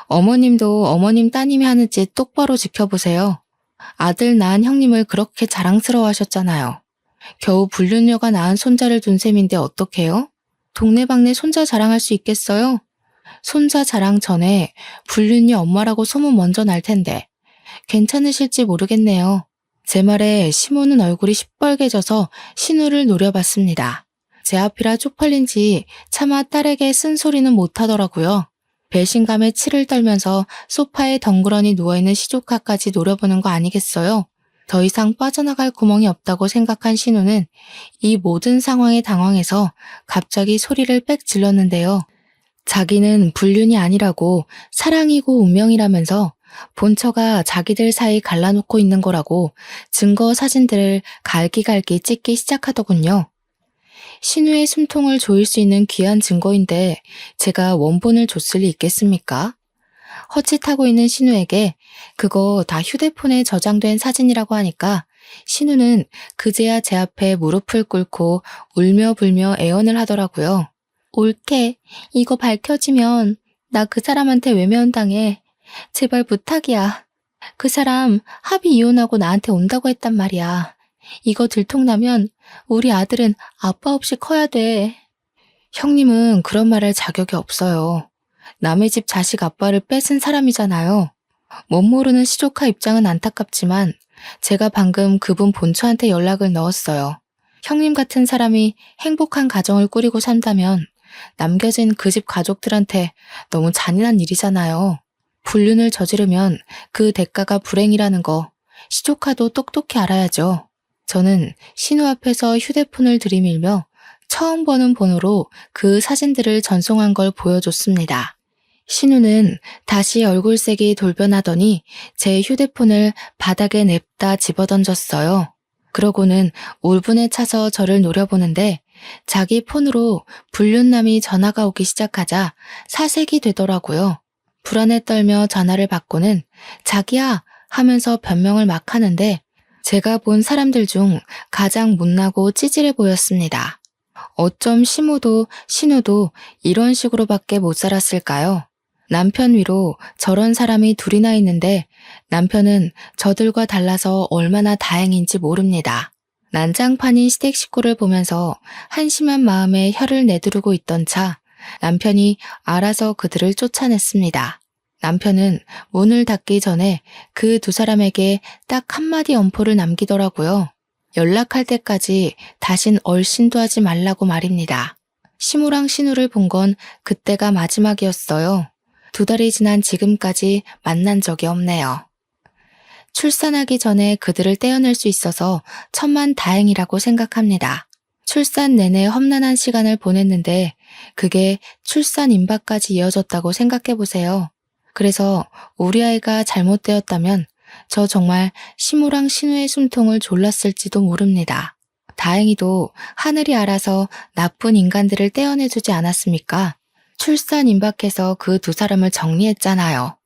어머님도 어머님 따님이 하는 짓 똑바로 지켜보세요. 아들 낳은 형님을 그렇게 자랑스러워하셨잖아요. 겨우 불륜녀가 낳은 손자를 둔 셈인데 어떡해요? 동네방네 손자 자랑할 수 있겠어요? 손자 자랑 전에 불륜녀 엄마라고 소문 먼저 날 텐데 괜찮으실지 모르겠네요. 제 말에 시모는 얼굴이 시뻘개져서 신우를 노려봤습니다. 제 앞이라 쪽팔린지 차마 딸에게 쓴소리는 못하더라고요. 배신감에 치를 떨면서 소파에 덩그러니 누워있는 시조카까지 노려보는 거 아니겠어요? 더 이상 빠져나갈 구멍이 없다고 생각한 신우는 이 모든 상황에 당황해서 갑자기 소리를 빽 질렀는데요. 자기는 불륜이 아니라고 사랑이고 운명이라면서 본처가 자기들 사이 갈라놓고 있는 거라고 증거 사진들을 갈기갈기 찍기 시작하더군요. 신우의 숨통을 조일 수 있는 귀한 증거인데 제가 원본을 줬을 리 있겠습니까? 헛짓하고 있는 신우에게 그거 다 휴대폰에 저장된 사진이라고 하니까 신우는 그제야 제 앞에 무릎을 꿇고 울며 불며 애원을 하더라고요. 올케, 이거 밝혀지면 나 그 사람한테 외면당해. 제발 부탁이야. 그 사람 합의 이혼하고 나한테 온다고 했단 말이야. 이거 들통나면 우리 아들은 아빠 없이 커야 돼. 형님은 그런 말 할 자격이 없어요. 남의 집 자식 아빠를 뺏은 사람이잖아요. 못 모르는 시조카 입장은 안타깝지만 제가 방금 그분 본처한테 연락을 넣었어요. 형님 같은 사람이 행복한 가정을 꾸리고 산다면 남겨진 그 집 가족들한테 너무 잔인한 일이잖아요. 불륜을 저지르면 그 대가가 불행이라는 거 시조카도 똑똑히 알아야죠. 저는 신우 앞에서 휴대폰을 들이밀며 처음 보는 번호로 그 사진들을 전송한 걸 보여줬습니다. 신우는 다시 얼굴색이 돌변하더니 제 휴대폰을 바닥에 냅다 집어던졌어요. 그러고는 울분에 차서 저를 노려보는데 자기 폰으로 불륜남이 전화가 오기 시작하자 사색이 되더라고요. 불안에 떨며 전화를 받고는 자기야 하면서 변명을 막 하는데 제가 본 사람들 중 가장 못나고 찌질해 보였습니다. 어쩜 시모도 신우도 이런 식으로밖에 못 살았을까요? 남편 위로 저런 사람이 둘이나 있는데 남편은 저들과 달라서 얼마나 다행인지 모릅니다. 난장판인 시댁 식구를 보면서 한심한 마음에 혀를 내두르고 있던 차 남편이 알아서 그들을 쫓아냈습니다. 남편은 문을 닫기 전에 그 두 사람에게 딱 한마디 엄포를 남기더라고요. 연락할 때까지 다신 얼씬도 하지 말라고 말입니다. 시무랑 신우를 본 건 그때가 마지막이었어요. 2달이 지난 지금까지 만난 적이 없네요. 출산하기 전에 그들을 떼어낼 수 있어서 천만 다행이라고 생각합니다. 출산 내내 험난한 시간을 보냈는데 그게 출산 임박까지 이어졌다고 생각해보세요. 그래서 우리 아이가 잘못되었다면 저 정말 시무랑 신우의 숨통을 졸랐을지도 모릅니다. 다행히도 하늘이 알아서 나쁜 인간들을 떼어내주지 않았습니까? 출산 임박해서 그 2사람을 정리했잖아요.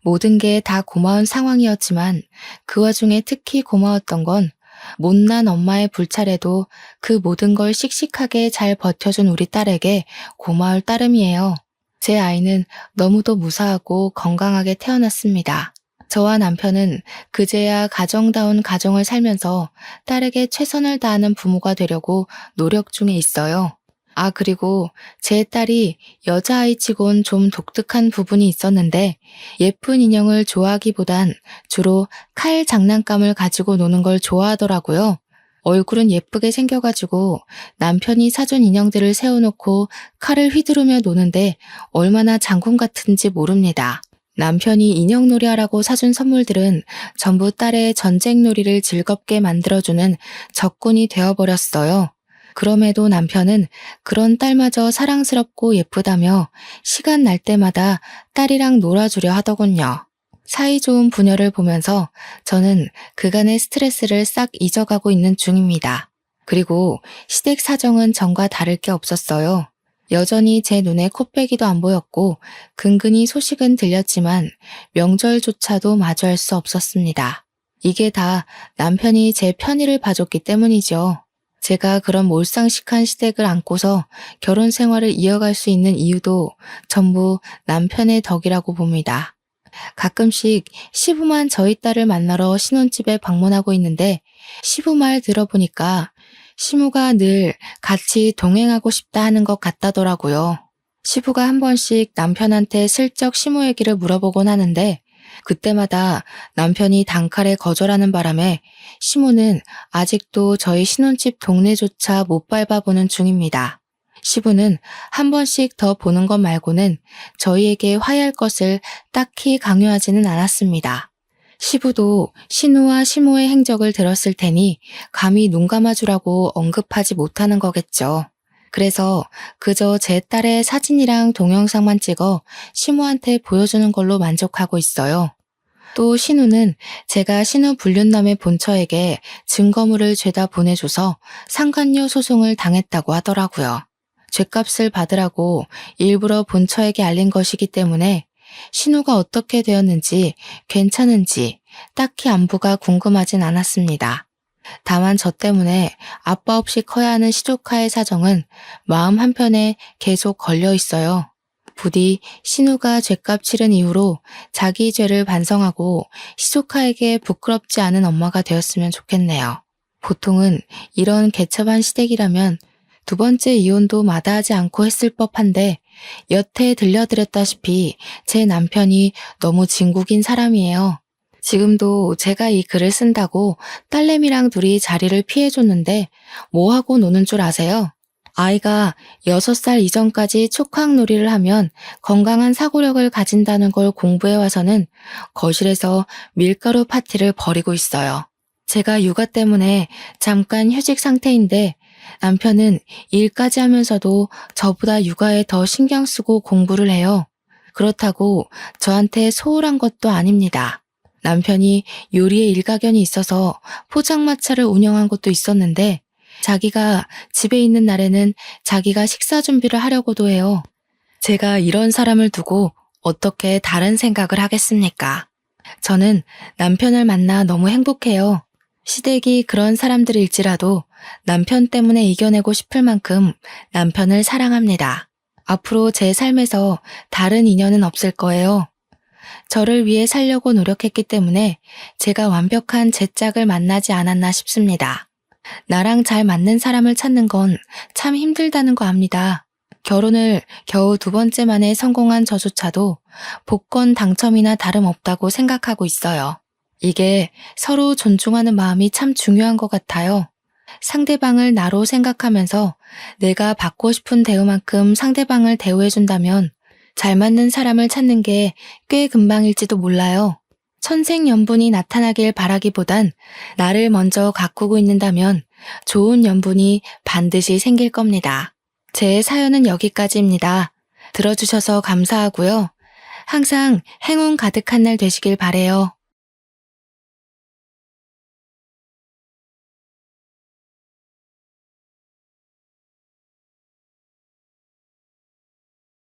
모든 게 다 고마운 상황이었지만 그 와중에 특히 고마웠던 건 못난 엄마의 불찰에도 그 모든 걸 씩씩하게 잘 버텨준 우리 딸에게 고마울 따름이에요. 제 아이는 너무도 무사하고 건강하게 태어났습니다. 저와 남편은 그제야 가정다운 가정을 살면서 딸에게 최선을 다하는 부모가 되려고 노력 중에 있어요. 그리고 제 딸이 여자아이치곤 좀 독특한 부분이 있었는데 예쁜 인형을 좋아하기보단 주로 칼 장난감을 가지고 노는 걸 좋아하더라고요. 얼굴은 예쁘게 생겨가지고 남편이 사준 인형들을 세워놓고 칼을 휘두르며 노는데 얼마나 장군 같은지 모릅니다. 남편이 인형놀이 하라고 사준 선물들은 전부 딸의 전쟁놀이를 즐겁게 만들어주는 적군이 되어버렸어요. 그럼에도 남편은 그런 딸마저 사랑스럽고 예쁘다며 시간 날 때마다 딸이랑 놀아주려 하더군요. 사이좋은 부녀를 보면서 저는 그간의 스트레스를 싹 잊어가고 있는 중입니다. 그리고 시댁 사정은 전과 다를 게 없었어요. 여전히 제 눈에 코빼기도 안 보였고 근근히 소식은 들렸지만 명절조차도 마주할 수 없었습니다. 이게 다 남편이 제 편의를 봐줬기 때문이죠. 제가 그런 몰상식한 시댁을 안고서 결혼 생활을 이어갈 수 있는 이유도 전부 남편의 덕이라고 봅니다. 가끔씩 시부만 저희 딸을 만나러 신혼집에 방문하고 있는데 시부 말 들어보니까 시무가 늘 같이 동행하고 싶다 하는 것 같다더라고요. 시부가 한 번씩 남편한테 슬쩍 시무 얘기를 물어보곤 하는데 그때마다 남편이 단칼에 거절하는 바람에 시무는 아직도 저희 신혼집 동네조차 못 밟아보는 중입니다. 시부는 한 번씩 더 보는 것 말고는 저희에게 화해할 것을 딱히 강요하지는 않았습니다. 시부도 신우와 시모의 행적을 들었을 테니 감히 눈 감아주라고 언급하지 못하는 거겠죠. 그래서 그저 제 딸의 사진이랑 동영상만 찍어 시모한테 보여주는 걸로 만족하고 있어요. 또 신우는 제가 신우 불륜남의 본처에게 증거물을 죄다 보내줘서 상간녀 소송을 당했다고 하더라고요. 죗값을 받으라고 일부러 본처에게 알린 것이기 때문에 신우가 어떻게 되었는지 괜찮은지 딱히 안부가 궁금하진 않았습니다. 다만 저 때문에 아빠 없이 커야 하는 시조카의 사정은 마음 한편에 계속 걸려 있어요. 부디 신우가 죗값 치른 이후로 자기 죄를 반성하고 시조카에게 부끄럽지 않은 엄마가 되었으면 좋겠네요. 보통은 이런 개첩한 시댁이라면 2번째 이혼도 마다하지 않고 했을 법한데 여태 들려드렸다시피 제 남편이 너무 진국인 사람이에요. 지금도 제가 이 글을 쓴다고 딸내미랑 둘이 자리를 피해줬는데 뭐하고 노는 줄 아세요? 아이가 6살 이전까지 촉각놀이를 하면 건강한 사고력을 가진다는 걸 공부해와서는 거실에서 밀가루 파티를 벌이고 있어요. 제가 육아 때문에 잠깐 휴직 상태인데 남편은 일까지 하면서도 저보다 육아에 더 신경 쓰고 공부를 해요. 그렇다고 저한테 소홀한 것도 아닙니다. 남편이 요리에 일가견이 있어서 포장마차를 운영한 것도 있었는데 자기가 집에 있는 날에는 자기가 식사 준비를 하려고도 해요. 제가 이런 사람을 두고 어떻게 다른 생각을 하겠습니까? 저는 남편을 만나 너무 행복해요. 시댁이 그런 사람들일지라도 남편 때문에 이겨내고 싶을 만큼 남편을 사랑합니다. 앞으로 제 삶에서 다른 인연은 없을 거예요. 저를 위해 살려고 노력했기 때문에 제가 완벽한 제 짝을 만나지 않았나 싶습니다. 나랑 잘 맞는 사람을 찾는 건 참 힘들다는 거 압니다. 결혼을 겨우 2번째 만에 성공한 저조차도 복권 당첨이나 다름없다고 생각하고 있어요. 이게 서로 존중하는 마음이 참 중요한 것 같아요. 상대방을 나로 생각하면서 내가 받고 싶은 대우만큼 상대방을 대우해준다면 잘 맞는 사람을 찾는 게 꽤 금방일지도 몰라요. 천생연분이 나타나길 바라기보단 나를 먼저 가꾸고 있는다면 좋은 연분이 반드시 생길 겁니다. 제 사연은 여기까지입니다. 들어주셔서 감사하고요. 항상 행운 가득한 날 되시길 바래요.